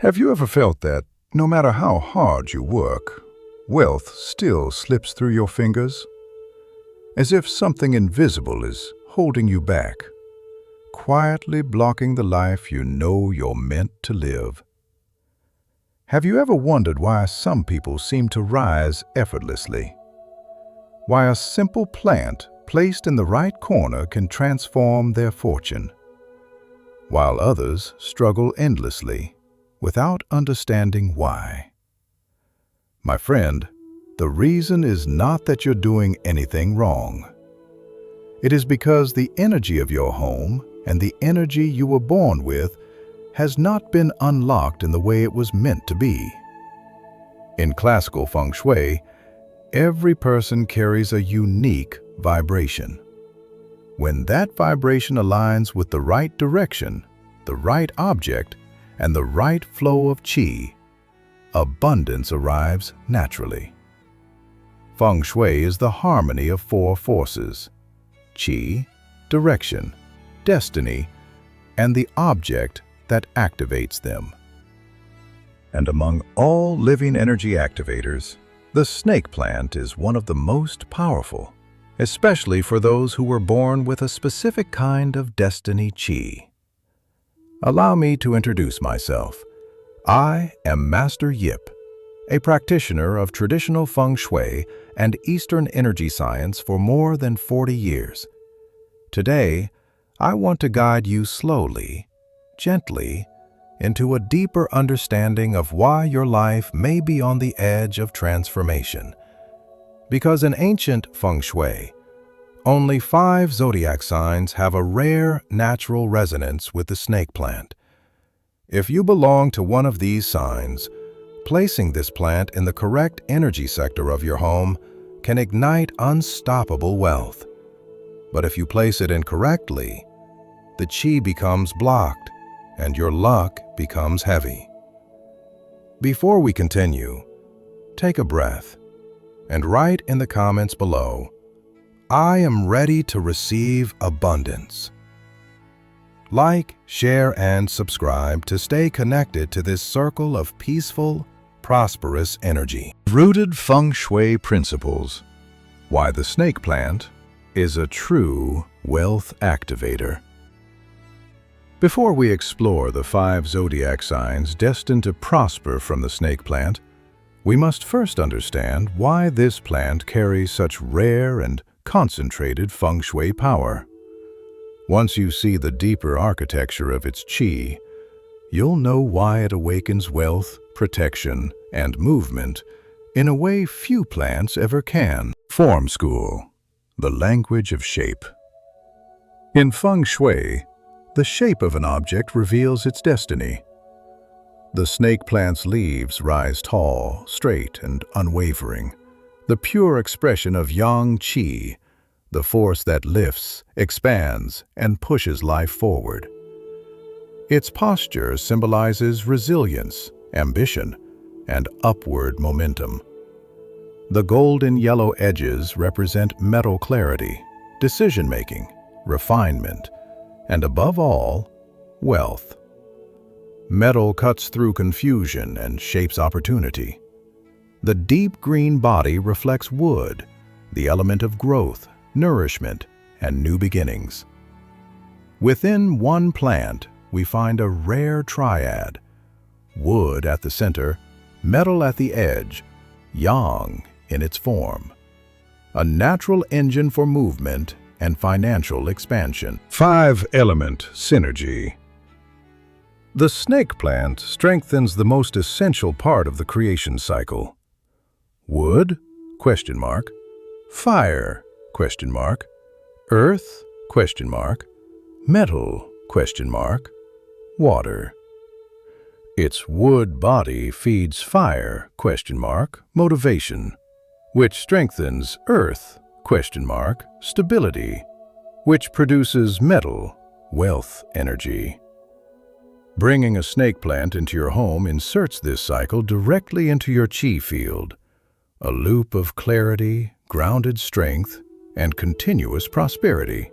Have you ever felt that, no matter how hard you work, wealth still slips through your fingers? As if something invisible is holding you back, quietly blocking the life you know you're meant to live. Have you ever wondered why some people seem to rise effortlessly? Why a simple plant placed in the right corner can transform their fortune, while others struggle endlessly without understanding why? My friend, the reason is not that you're doing anything wrong. It is because the energy of your home and the energy you were born with has not been unlocked in the way it was meant to be. In classical Feng Shui, every person carries a unique vibration. When that vibration aligns with the right direction, the right object, and the right flow of qi, abundance arrives naturally. Feng Shui is the harmony of four forces: qi, direction, destiny, and the object that activates them. And among all living energy activators, the snake plant is one of the most powerful, especially for those who were born with a specific kind of destiny qi. Allow me to introduce myself. I am Master Yip, a practitioner of traditional Feng Shui and Eastern energy science for more than 40 years. Today, I want to guide you slowly, gently, into a deeper understanding of why your life may be on the edge of transformation. Because in ancient Feng Shui, only 5 zodiac signs have a rare natural resonance with the snake plant. If you belong to one of these signs, placing this plant in the correct energy sector of your home can ignite unstoppable wealth. But if you place it incorrectly, the qi becomes blocked and your luck becomes heavy. Before we continue, take a breath and write in the comments below, "I am ready to receive abundance." Like, share, and subscribe to stay connected to this circle of peaceful, prosperous energy. Rooted Feng Shui principles. Why the snake plant is a true wealth activator. Before we explore the 5 zodiac signs destined to prosper from the snake plant, we must first understand why this plant carries such rare and concentrated Feng Shui power. Once you see the deeper architecture of its qi, you'll know why it awakens wealth, protection, and movement in a way few plants ever can. Form School, the language of shape. In Feng Shui, the shape of an object reveals its destiny. The snake plant's leaves rise tall, straight, and unwavering, the pure expression of yang qi, the force that lifts, expands, and pushes life forward. Its posture symbolizes resilience, ambition, and upward momentum. The golden yellow edges represent mental clarity, decision-making, refinement, and above all, wealth. Metal cuts through confusion and shapes opportunity. The deep green body reflects wood, the element of growth, nourishment, and new beginnings. Within one plant, we find a rare triad: wood at the center, metal at the edge, yang in its form. A natural engine for movement and financial expansion. 5-element synergy. The snake plant strengthens the most essential part of the creation cycle. Wood? Fire? Earth? Metal? Water. Its wood body feeds fire? Motivation, which strengthens earth? Stability, which produces metal? Wealth energy. Bringing a snake plant into your home inserts this cycle directly into your qi field, a loop of clarity, grounded strength, and continuous prosperity.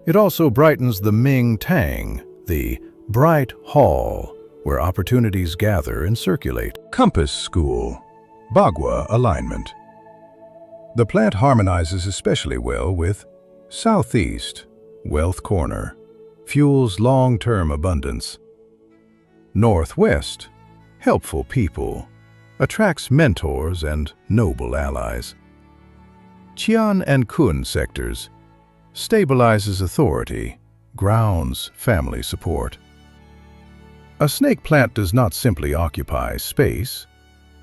It also brightens the Ming Tang, the bright hall, where opportunities gather and circulate. Compass School, Bagua alignment. The plant harmonizes especially well with Southeast, Wealth Corner, fuels long-term abundance. Northwest, helpful people, attracts mentors and noble allies. Qian and Kun sectors, stabilizes authority, grounds family support. A snake plant does not simply occupy space,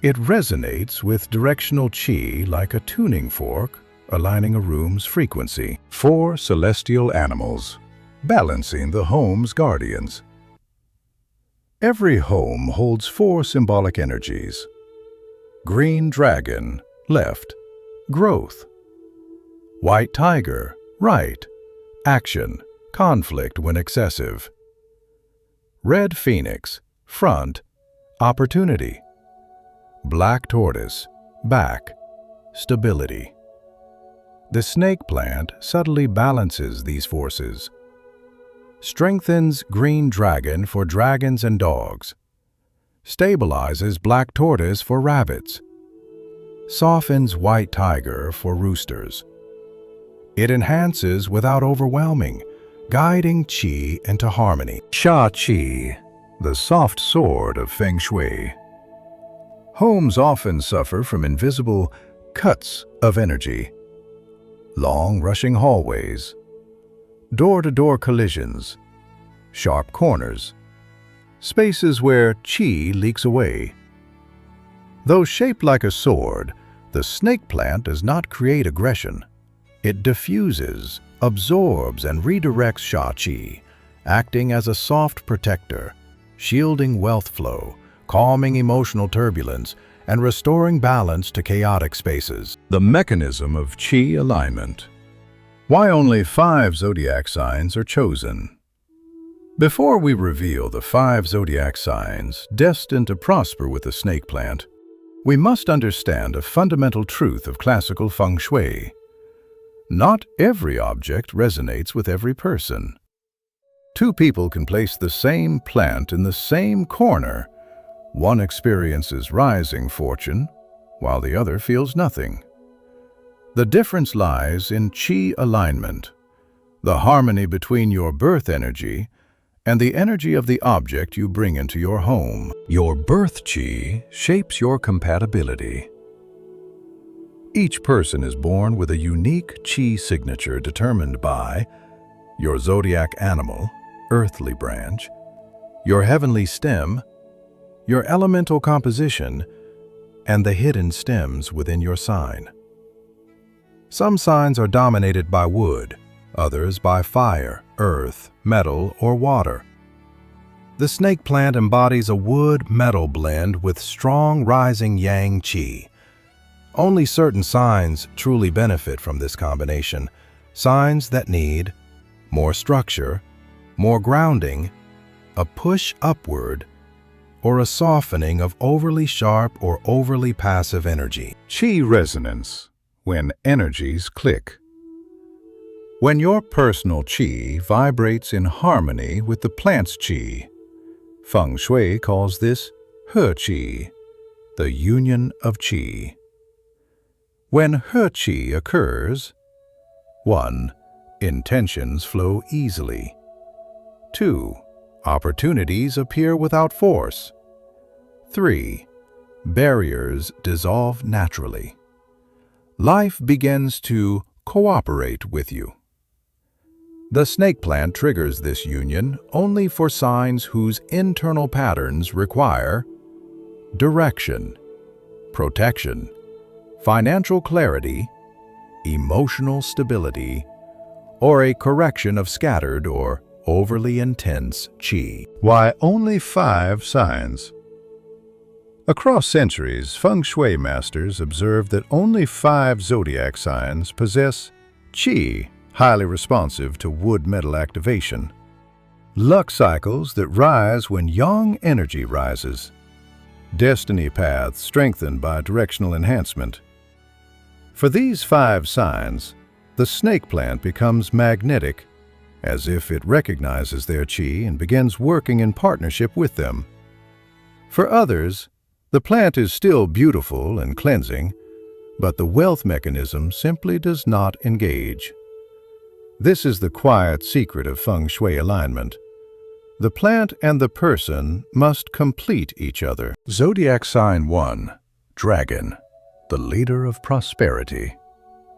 it resonates with directional qi like a tuning fork, aligning a room's frequency. 4 celestial animals, balancing the home's guardians. Every home holds 4 symbolic energies. Green dragon, left, growth. White tiger, right, action, conflict when excessive. Red phoenix, front, opportunity. Black tortoise, back, stability. The snake plant subtly balances these forces. Strengthens green dragon for dragons and dogs. Stabilizes black tortoise for rabbits. Softens white tiger for roosters. It enhances without overwhelming, guiding qi into harmony. Sha Qi, the soft sword of Feng Shui. Homes often suffer from invisible cuts of energy. Long rushing hallways, door-to-door collisions, sharp corners, spaces where qi leaks away. Though shaped like a sword, the snake plant does not create aggression. It diffuses, absorbs, and redirects sha qi, acting as a soft protector, shielding wealth flow, calming emotional turbulence, and restoring balance to chaotic spaces. The mechanism of qi alignment. Why only 5 zodiac signs are chosen? Before we reveal the 5 zodiac signs destined to prosper with the snake plant, we must understand a fundamental truth of classical Feng Shui. Not every object resonates with every person. 2 people can place the same plant in the same corner. One experiences rising fortune, while the other feels nothing. The difference lies in qi alignment, the harmony between your birth energy and the energy of the object you bring into your home. Your birth qi shapes your compatibility. Each person is born with a unique qi signature determined by your zodiac animal, earthly branch, your heavenly stem, your elemental composition, and the hidden stems within your sign. Some signs are dominated by wood, others by fire, earth, metal, or water. The snake plant embodies a wood-metal blend with strong rising yang qi. Only certain signs truly benefit from this combination, signs that need more structure, more grounding, a push upward, or a softening of overly sharp or overly passive energy. Qi resonance, when energies click. When your personal qi vibrates in harmony with the plant's qi, Feng Shui calls this he qi, the union of qi. When he qi occurs, 1. Intentions flow easily. 2. Opportunities appear without force. 3. Barriers dissolve naturally. Life begins to cooperate with you. The snake plant triggers this union only for signs whose internal patterns require direction, protection, financial clarity, emotional stability, or a correction of scattered or overly intense qi. Why only 5 signs? Across centuries, Feng Shui masters observed that only 5 zodiac signs possess qi, highly responsive to wood-metal activation. Luck cycles that rise when yang energy rises. Destiny paths strengthened by directional enhancement. For these 5 signs, the snake plant becomes magnetic, as if it recognizes their qi and begins working in partnership with them. For others, the plant is still beautiful and cleansing, but the wealth mechanism simply does not engage. This is the quiet secret of Feng Shui alignment. The plant and the person must complete each other. Zodiac sign 1. Dragon, the leader of prosperity.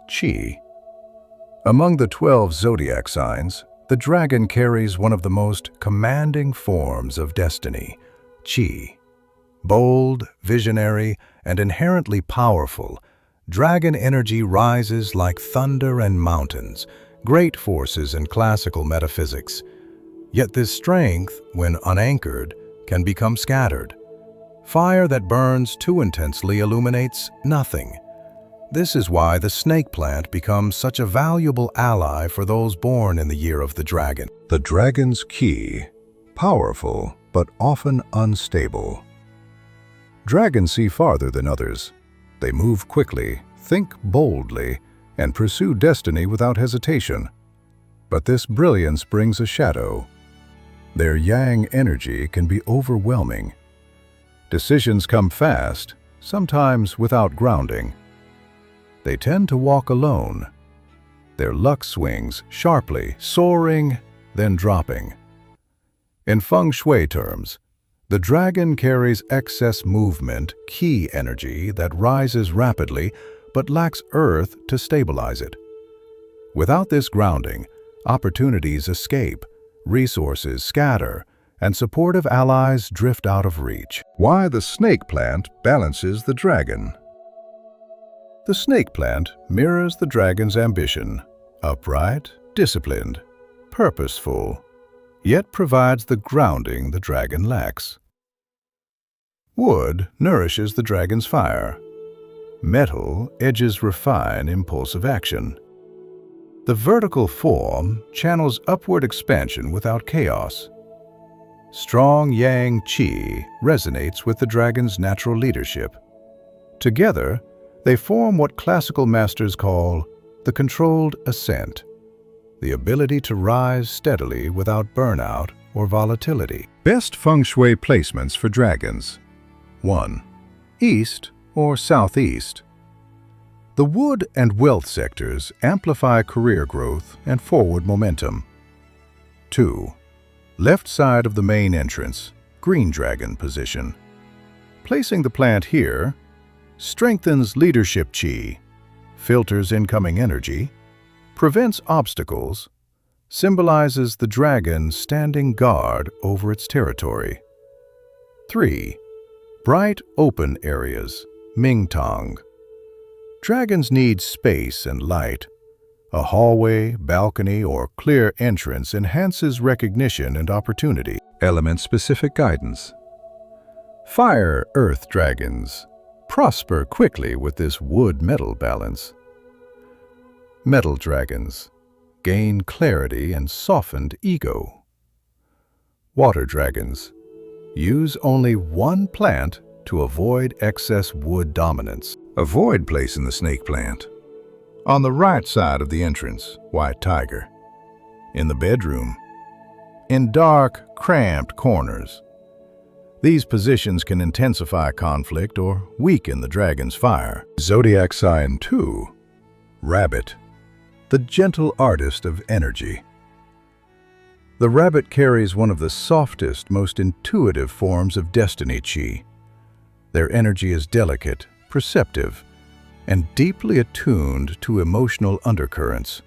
Qi. Among the 12 zodiac signs, the dragon carries one of the most commanding forms of destiny, Qi. Bold, visionary, and inherently powerful, dragon energy rises like thunder and mountains, great forces in classical metaphysics. Yet this strength, when unanchored, can become scattered. Fire that burns too intensely illuminates nothing. This is why the snake plant becomes such a valuable ally for those born in the year of the dragon. The dragon's qi, powerful but often unstable. Dragons see farther than others. They move quickly, think boldly, and pursue destiny without hesitation. But this brilliance brings a shadow. Their yang energy can be overwhelming. Decisions come fast, sometimes without grounding. They tend to walk alone. Their luck swings sharply, soaring, then dropping. In Feng Shui terms, the dragon carries excess movement, qi energy that rises rapidly but lacks earth to stabilize it. Without this grounding, opportunities escape, resources scatter, and supportive allies drift out of reach. Why the snake plant balances the dragon. The snake plant mirrors the dragon's ambition, upright, disciplined, purposeful, yet provides the grounding the dragon lacks. Wood nourishes the dragon's fire. Metal edges refine impulsive action. The vertical form channels upward expansion without chaos. Strong yang qi resonates with the dragon's natural leadership. Together, they form what classical masters call the controlled ascent, the ability to rise steadily without burnout or volatility. Best Feng Shui placements for dragons. 1. East or southeast. The wood and wealth sectors amplify career growth and forward momentum. 2. Left side of the main entrance, green dragon position. Placing the plant here strengthens leadership qi, filters incoming energy, prevents obstacles, symbolizes the dragon standing guard over its territory. 3. Bright open areas, Mingtong. Dragons need space and light. A hallway, balcony, or clear entrance enhances recognition and opportunity. Element-specific guidance. Fire-earth dragons prosper quickly with this wood-metal balance. Metal dragons gain clarity and softened ego. Water dragons use only one plant to avoid excess wood dominance. Avoid placing the snake plant on the right side of the entrance, white tiger. In the bedroom. In dark, cramped corners. These positions can intensify conflict or weaken the dragon's fire. Zodiac sign 2. Rabbit, the gentle artist of energy. The rabbit carries one of the softest, most intuitive forms of destiny qi. Their energy is delicate, perceptive, and deeply attuned to emotional undercurrents.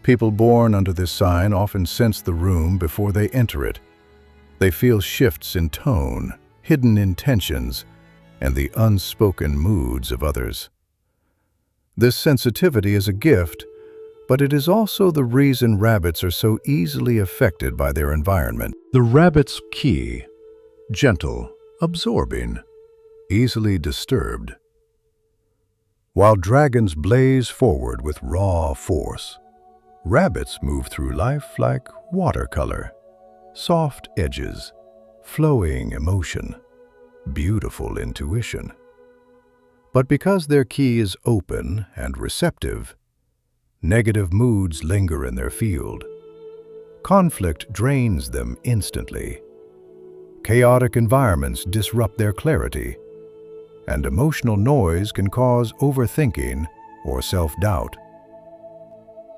People born under this sign often sense the room before they enter it. They feel shifts in tone, hidden intentions, and the unspoken moods of others. This sensitivity is a gift, but it is also the reason rabbits are so easily affected by their environment. The rabbit's qi, gentle, absorbing, easily disturbed. While dragons blaze forward with raw force, rabbits move through life like watercolor, soft edges, flowing emotion, beautiful intuition. But because their qi is open and receptive, negative moods linger in their field. Conflict drains them instantly. chaotic environments disrupt their clarity, and emotional noise can cause overthinking or self-doubt.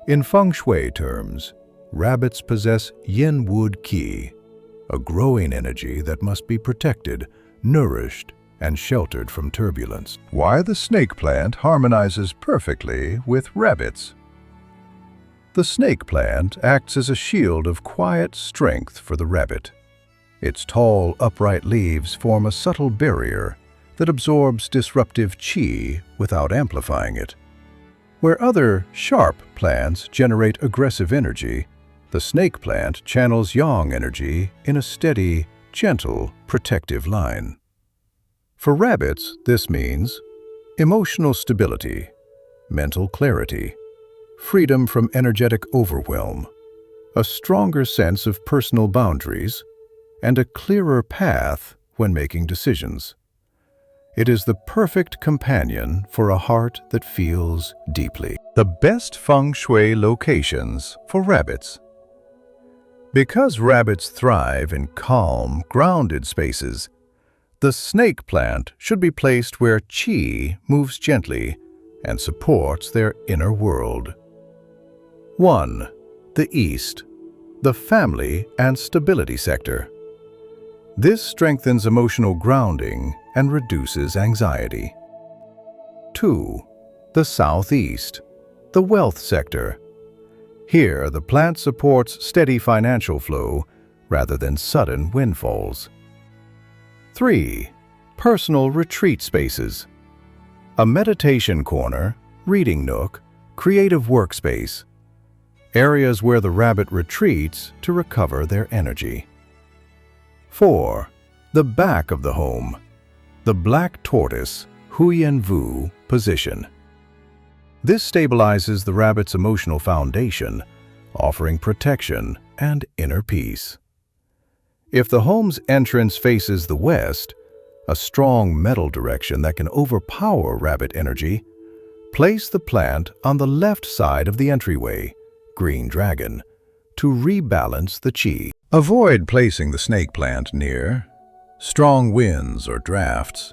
In Feng Shui terms, rabbits possess yin wood qi, a growing energy that must be protected, nourished, and sheltered from turbulence. Why the snake plant harmonizes perfectly with rabbits. The snake plant acts as a shield of quiet strength for the rabbit. Its tall, upright leaves form a subtle barrier that absorbs disruptive qi without amplifying it. Where other, sharp plants generate aggressive energy, the snake plant channels yang energy in a steady, gentle, protective line. For rabbits, this means emotional stability, mental clarity, freedom from energetic overwhelm, a stronger sense of personal boundaries, and a clearer path when making decisions. It is the perfect companion for a heart that feels deeply. The best Feng Shui locations for rabbits. Because rabbits thrive in calm, grounded spaces, the snake plant should be placed where qi moves gently and supports their inner world. 1. The East, the family and stability sector. This strengthens emotional grounding and reduces anxiety. 2. The Southeast, the wealth sector. Here, the plant supports steady financial flow rather than sudden windfalls. 3. Personal retreat spaces. A meditation corner, reading nook, creative workspace. Areas where the rabbit retreats to recover their energy. 4. The back of the home, the black tortoise, Huyan Vu position. This stabilizes the rabbit's emotional foundation, offering protection and inner peace. If the home's entrance faces the west, a strong metal direction that can overpower rabbit energy, place the plant on the left side of the entryway, Green Dragon, to rebalance the qi. Avoid placing the snake plant near strong winds or drafts,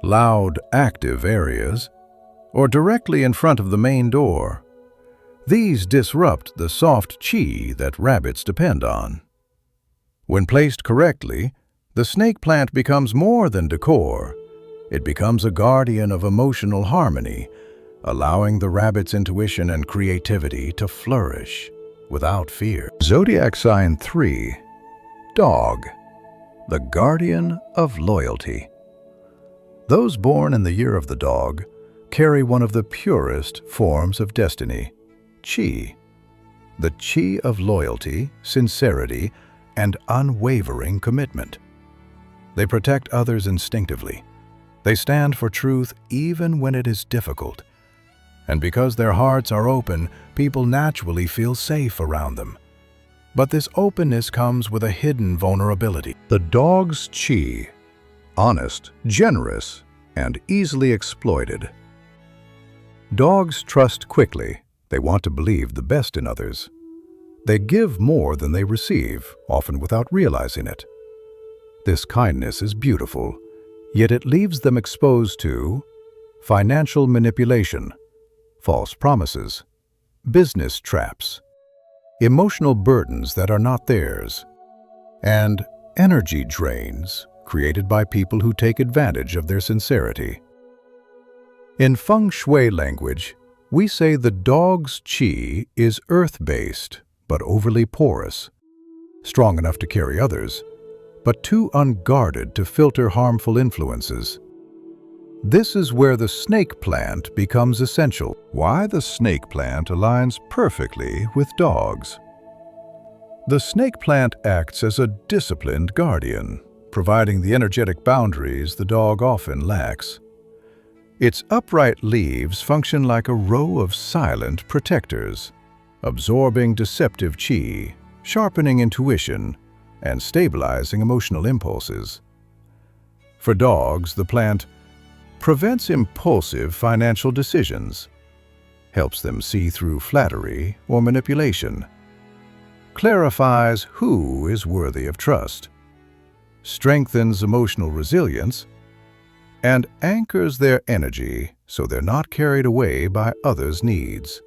loud, active areas, or directly in front of the main door. These disrupt the soft qi that rabbits depend on. When placed correctly, the snake plant becomes more than decor. It becomes a guardian of emotional harmony, allowing the rabbit's intuition and creativity to flourish without fear. Zodiac sign 3. Dog, the guardian of loyalty. Those born in the year of the dog carry one of the purest forms of destiny, qi. The qi of loyalty, sincerity, and unwavering commitment. They protect others instinctively. They stand for truth even when it is difficult. And because their hearts are open, people naturally feel safe around them. But this openness comes with a hidden vulnerability. The dog's qi, honest, generous, and easily exploited. Dogs trust quickly. They want to believe the best in others. They give more than they receive, often without realizing it. This kindness is beautiful, yet it leaves them exposed to financial manipulation, false promises, business traps, emotional burdens that are not theirs, and energy drains created by people who take advantage of their sincerity. In Feng Shui language, we say the dog's qi is earth-based but overly porous, strong enough to carry others, but too unguarded to filter harmful influences. This is where the snake plant becomes essential. Why the snake plant aligns perfectly with dogs. The snake plant acts as a disciplined guardian, providing the energetic boundaries the dog often lacks. Its upright leaves function like a row of silent protectors, absorbing deceptive qi, sharpening intuition, and stabilizing emotional impulses. For dogs, the plant prevents impulsive financial decisions, helps them see through flattery or manipulation, clarifies who is worthy of trust, strengthens emotional resilience, and anchors their energy so they're not carried away by others' needs.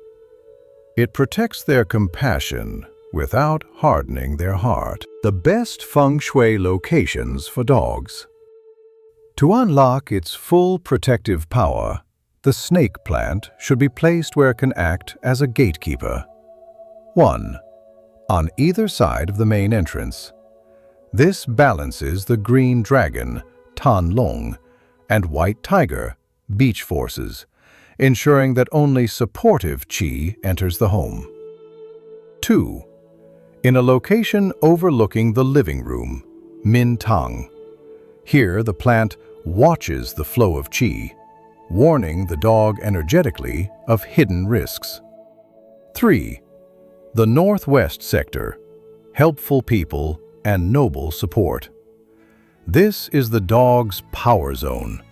It protects their compassion without hardening their heart. The best Feng Shui locations for dogs. To unlock its full protective power, the snake plant should be placed where it can act as a gatekeeper. 1. On either side of the main entrance. This balances the green dragon, Tan Long, and white tiger, beach forces, ensuring that only supportive qi enters the home. 2. In a location overlooking the living room, Min Tang. Here the plant watches the flow of qi, warning the dog energetically of hidden risks. 3. The northwest sector, helpful people and noble support. This is the dog's power zone.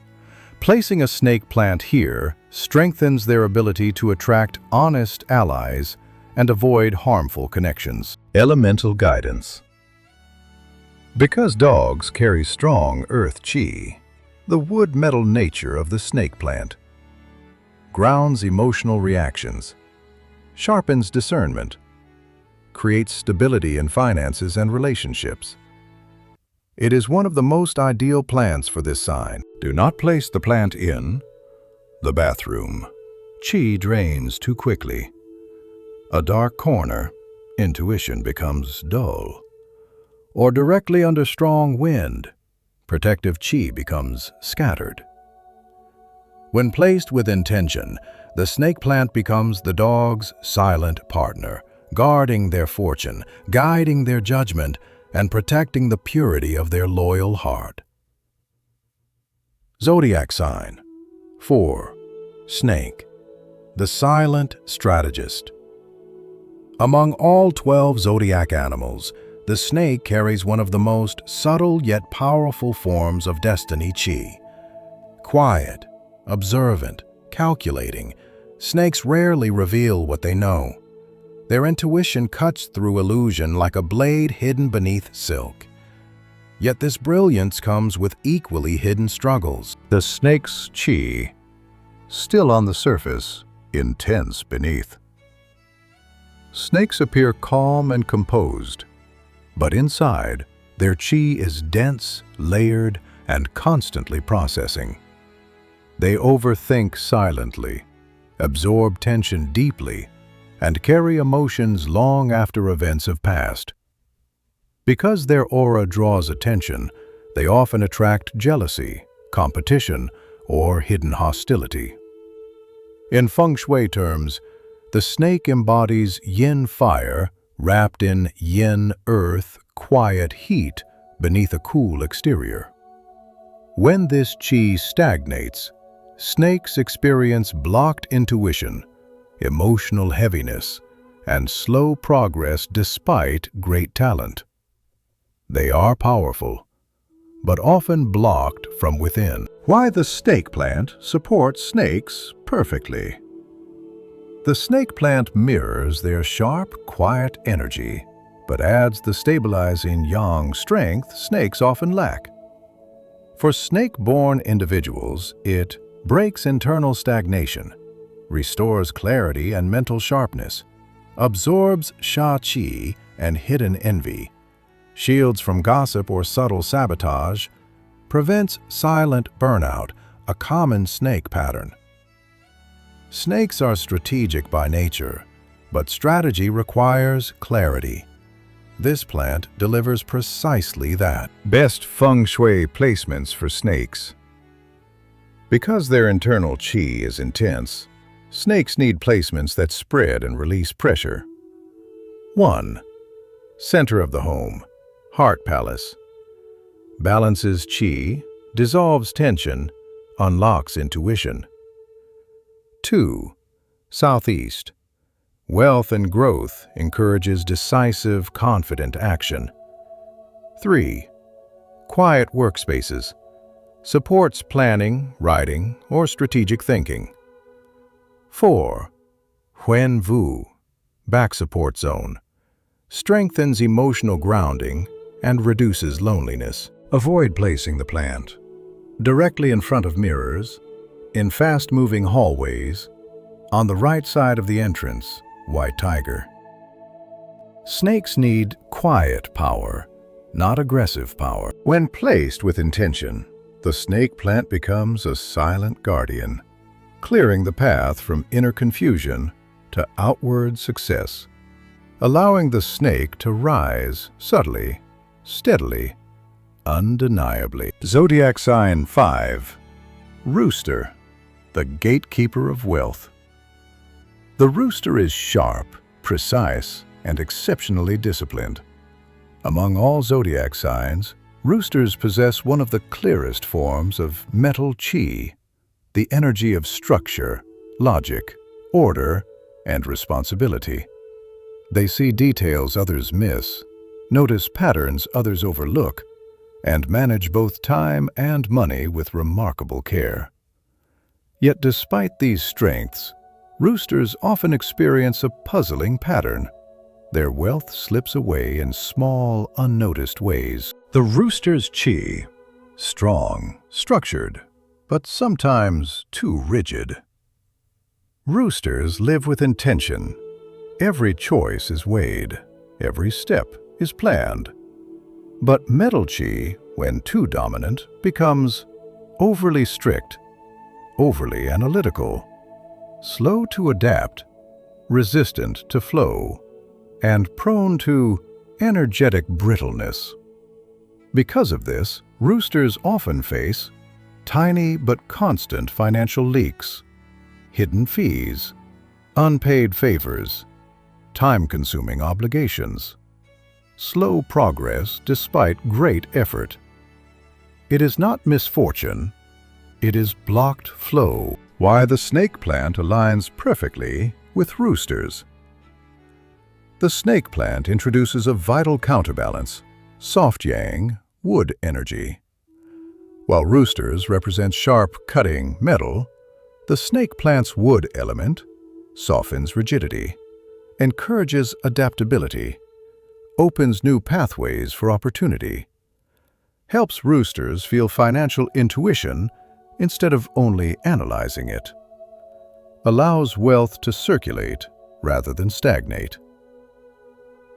Placing a snake plant here strengthens their ability to attract honest allies and avoid harmful connections. Elemental guidance. Because dogs carry strong earth qi, the wood-metal nature of the snake plant grounds emotional reactions, sharpens discernment, creates stability in finances and relationships. It is one of the most ideal plants for this sign. Do not place the plant in the bathroom. Qi drains too quickly. A dark corner, intuition becomes dull. Or directly under strong wind, protective qi becomes scattered. When placed with intention, the snake plant becomes the dog's silent partner, guarding their fortune, guiding their judgment, and protecting the purity of their loyal heart. Zodiac sign. 4. Snake, the silent strategist. Among all 12 zodiac animals, the snake carries one of the most subtle yet powerful forms of destiny qi. Quiet, observant, calculating, snakes rarely reveal what they know. Their intuition cuts through illusion like a blade hidden beneath silk. Yet this brilliance comes with equally hidden struggles. The snake's qi, still on the surface, intense beneath. Snakes appear calm and composed, but inside, their qi is dense, layered, and constantly processing. They overthink silently, absorb tension deeply, and carry emotions long after events have passed. Because their aura draws attention, they often attract jealousy, competition, or hidden hostility. In Feng Shui terms, the snake embodies yin fire wrapped in yin earth, quiet heat beneath a cool exterior. When this qi stagnates, snakes experience blocked intuition, emotional heaviness, and slow progress despite great talent. They are powerful, but often blocked from within. Why the snake plant supports snakes perfectly. The snake plant mirrors their sharp, quiet energy, but adds the stabilizing yang strength snakes often lack. For snake-born individuals, it breaks internal stagnation, restores clarity and mental sharpness, absorbs sha qi and hidden envy, shields from gossip or subtle sabotage, prevents silent burnout, a common snake pattern. Snakes are strategic by nature, but strategy requires clarity. This plant delivers precisely that. Best Feng Shui placements for snakes. Because their internal qi is intense, snakes need placements that spread and release pressure. 1. Center of the home, heart palace. Balances qi, dissolves tension, unlocks intuition. 2. Southeast. Wealth and growth encourages decisive, confident action. 3. Quiet workspaces. Supports planning, writing, or strategic thinking. 4. Huan Vu. Back support zone. Strengthens emotional grounding and reduces loneliness. Avoid placing the plant directly in front of mirrors, in fast-moving hallways, on the right side of the entrance, white tiger. Snakes need quiet power, not aggressive power. When placed with intention, the snake plant becomes a silent guardian, clearing the path from inner confusion to outward success, allowing the snake to rise subtly, steadily, undeniably. Zodiac sign 5. Rooster, the gatekeeper of wealth. The rooster is sharp, precise, and exceptionally disciplined. Among all zodiac signs, roosters possess one of the clearest forms of mental qi, the energy of structure, logic, order, and responsibility. They see details others miss, notice patterns others overlook, and manage both time and money with remarkable care. Yet despite these strengths, roosters often experience a puzzling pattern. Their wealth slips away in small, unnoticed ways. The rooster's qi, strong, structured, but sometimes too rigid. Roosters live with intention. Every choice is weighed, every step is planned. But metal qi, when too dominant, becomes overly strict, overly analytical, slow to adapt, resistant to flow, and prone to energetic brittleness. Because of this, roosters often face tiny but constant financial leaks, hidden fees, unpaid favors, time-consuming obligations, slow progress despite great effort. It is not misfortune, it is blocked flow. Why the snake plant aligns perfectly with roosters. The snake plant introduces a vital counterbalance, soft yang, wood energy. While roosters represent sharp, cutting metal, the snake plant's wood element softens rigidity, encourages adaptability, opens new pathways for opportunity, helps roosters feel financial intuition instead of only analyzing it, allows wealth to circulate rather than stagnate.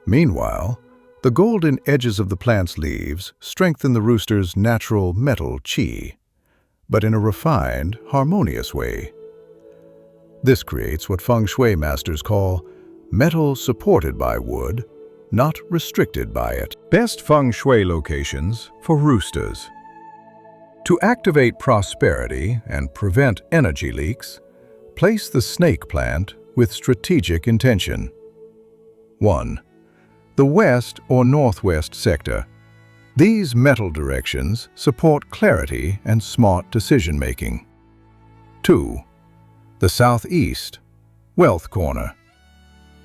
Meanwhile, the golden edges of the plant's leaves strengthen the rooster's natural metal qi, but in a refined, harmonious way. This creates what Feng Shui masters call metal supported by wood, not restricted by it. Best Feng Shui locations for roosters. To activate prosperity and prevent energy leaks, place the snake plant with strategic intention. 1. The west or northwest sector. These metal directions support clarity and smart decision-making. 2. The southeast, wealth corner.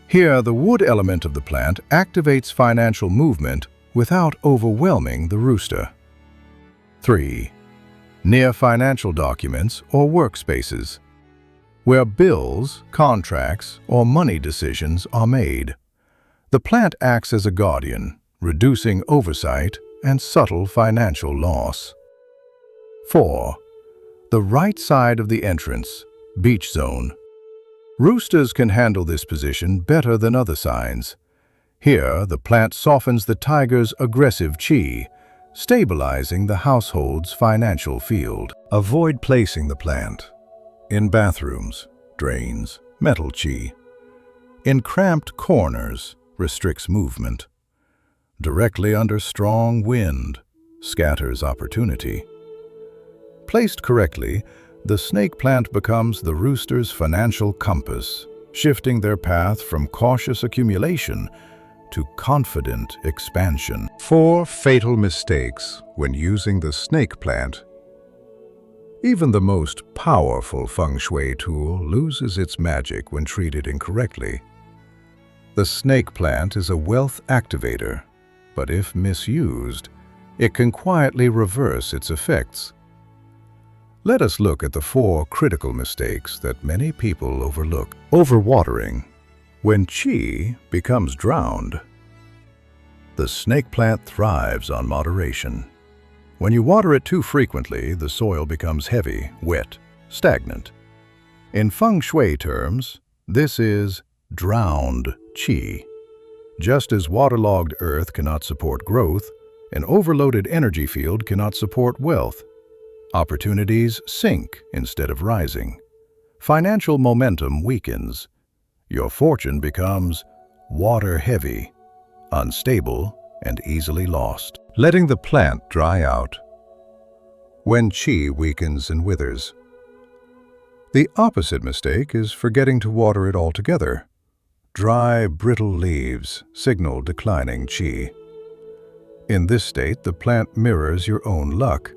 Here, the wood element of the plant activates financial movement without overwhelming the rooster. 3. Near financial documents or workspaces, where bills, contracts, or money decisions are made. The plant acts as a guardian, reducing oversight and subtle financial loss. 4. The right side of the entrance, beach zone. Roosters can handle this position better than other signs. Here, the plant softens the tiger's aggressive qi, stabilizing the household's financial field. Avoid placing the plant in bathrooms, drains, metal qi. In cramped corners, restricts movement. Directly under strong wind, scatters opportunity. Placed correctly, the snake plant becomes the rooster's financial compass, shifting their path from cautious accumulation to confident expansion. 4 fatal mistakes when using the snake plant. Even the most powerful Feng Shui tool loses its magic when treated incorrectly. The snake plant is a wealth activator, but if misused, it can quietly reverse its effects. Let us look at the 4 critical mistakes that many people overlook. Overwatering. When qi becomes drowned, the snake plant thrives on moderation. When you water it too frequently, the soil becomes heavy, wet, stagnant. In Feng Shui terms, this is drowned qi. Just as waterlogged earth cannot support growth, an overloaded energy field cannot support wealth. Opportunities sink instead of rising. Financial momentum weakens. Your fortune becomes water-heavy, unstable, and easily lost. Letting the plant dry out. When qi weakens and withers. The opposite mistake is forgetting to water it altogether. Dry, brittle leaves signal declining qi. In this state, the plant mirrors your own luck.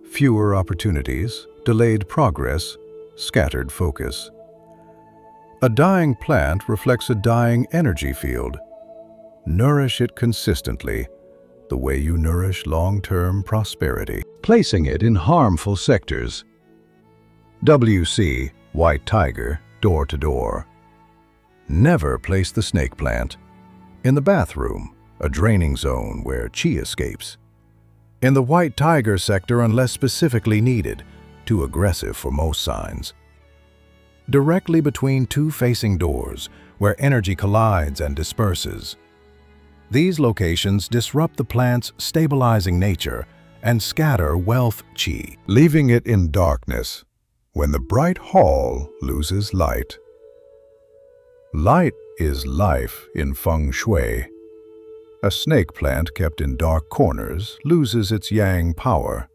Fewer opportunities, delayed progress, scattered focus. A dying plant reflects a dying energy field. Nourish it consistently, the way you nourish long-term prosperity. Placing it in harmful sectors. WC, White Tiger, door to door. Never place the snake plant in the bathroom, a draining zone where qi escapes. In the White Tiger sector unless specifically needed, too aggressive for most signs. Directly between two facing doors where energy collides and disperses. These locations disrupt the plant's stabilizing nature and scatter wealth qi, leaving it in darkness when the bright hall loses light. Light is life in Feng Shui. A snake plant kept in dark corners loses its yang power.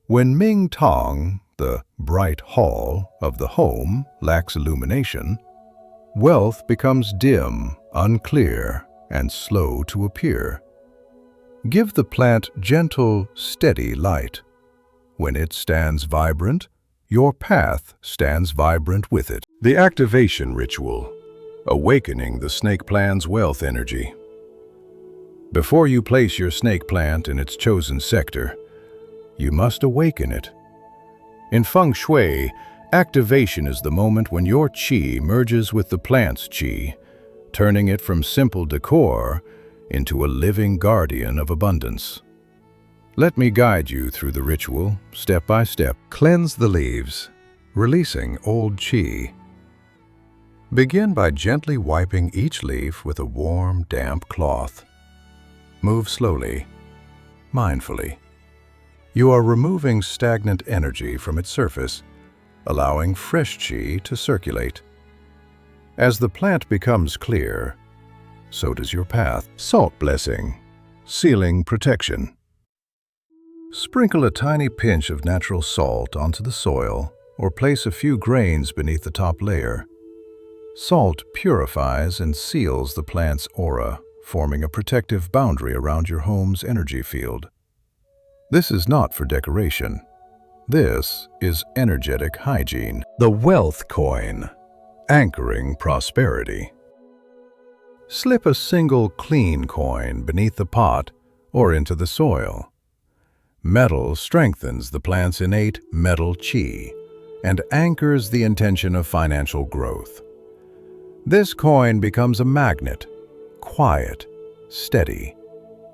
When Ming Tong, the bright hall of the home, lacks illumination, wealth becomes dim, unclear, and slow to appear. Give the plant gentle, steady light. When it stands vibrant, your path stands vibrant with it. The activation ritual, awakening the snake plant's wealth energy. Before you place your snake plant in its chosen sector, you must awaken it. In Feng Shui, activation is the moment when your qi merges with the plant's qi, turning it from simple decor into a living guardian of abundance. Let me guide you through the ritual, step by step. Cleanse the leaves, releasing old qi. Begin by gently wiping each leaf with a warm, damp cloth. Move slowly, mindfully. You are removing stagnant energy from its surface, allowing fresh qi to circulate. As the plant becomes clear, so does your path. Salt blessing, sealing protection. Sprinkle a tiny pinch of natural salt onto the soil or place a few grains beneath the top layer. Salt purifies and seals the plant's aura, forming a protective boundary around your home's energy field. This is not for decoration. This is energetic hygiene. The wealth coin, anchoring prosperity. Slip a single clean coin beneath the pot or into the soil. Metal strengthens the plant's innate metal qi and anchors the intention of financial growth. This coin becomes a magnet, quiet, steady,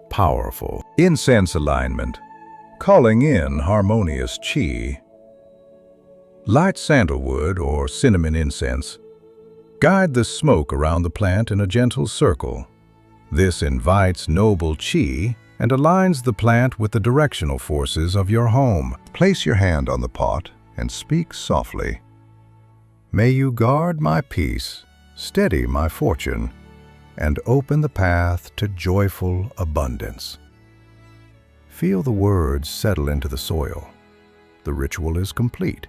powerful. Incense alignment, calling in harmonious qi. Light sandalwood or cinnamon incense. Guide the smoke around the plant in a gentle circle. This invites noble qi and aligns the plant with the directional forces of your home. Place your hand on the pot and speak softly. May you guard my peace, steady my fortune, and open the path to joyful abundance. Feel the words settle into the soil. The ritual is complete.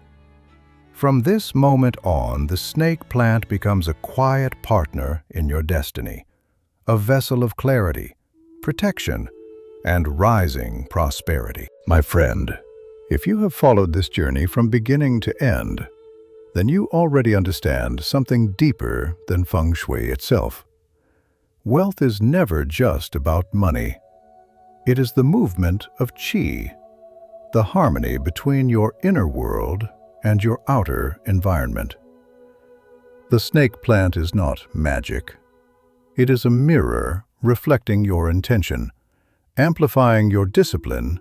From this moment on, the snake plant becomes a quiet partner in your destiny, a vessel of clarity, protection, and rising prosperity. My friend, if you have followed this journey from beginning to end, then you already understand something deeper than Feng Shui itself. Wealth is never just about money. It is the movement of qi, the harmony between your inner world and your outer environment. The snake plant is not magic. It is a mirror reflecting your intention, amplifying your discipline,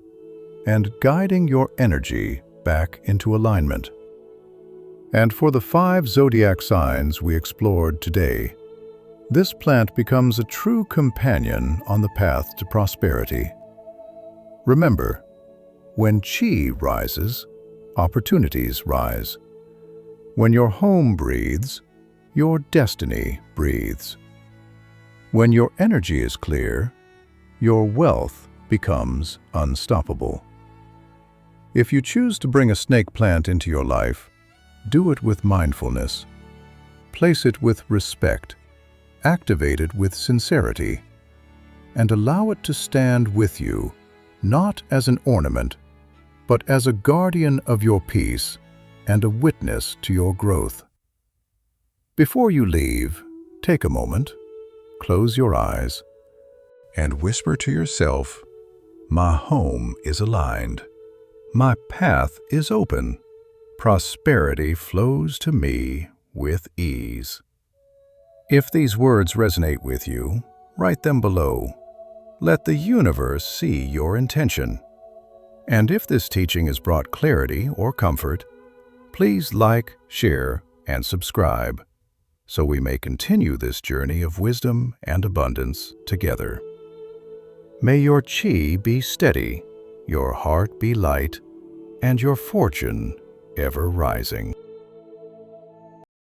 and guiding your energy back into alignment. And for the 5 zodiac signs we explored today, this plant becomes a true companion on the path to prosperity. Remember, when Qi rises, opportunities rise. When your home breathes, your destiny breathes. When your energy is clear, your wealth becomes unstoppable. If you choose to bring a snake plant into your life, do it with mindfulness. Place it with respect, activate it with sincerity, and allow it to stand with you, not as an ornament, but as a guardian of your peace and a witness to your growth. Before you leave, take a moment, close your eyes, and whisper to yourself, "My home is aligned. My path is open. Prosperity flows to me with ease." If these words resonate with you, write them below. Let the universe see your intention. And if this teaching has brought clarity or comfort, please like, share, and subscribe so we may continue this journey of wisdom and abundance together. May your Qi be steady, your heart be light, and your fortune ever rising.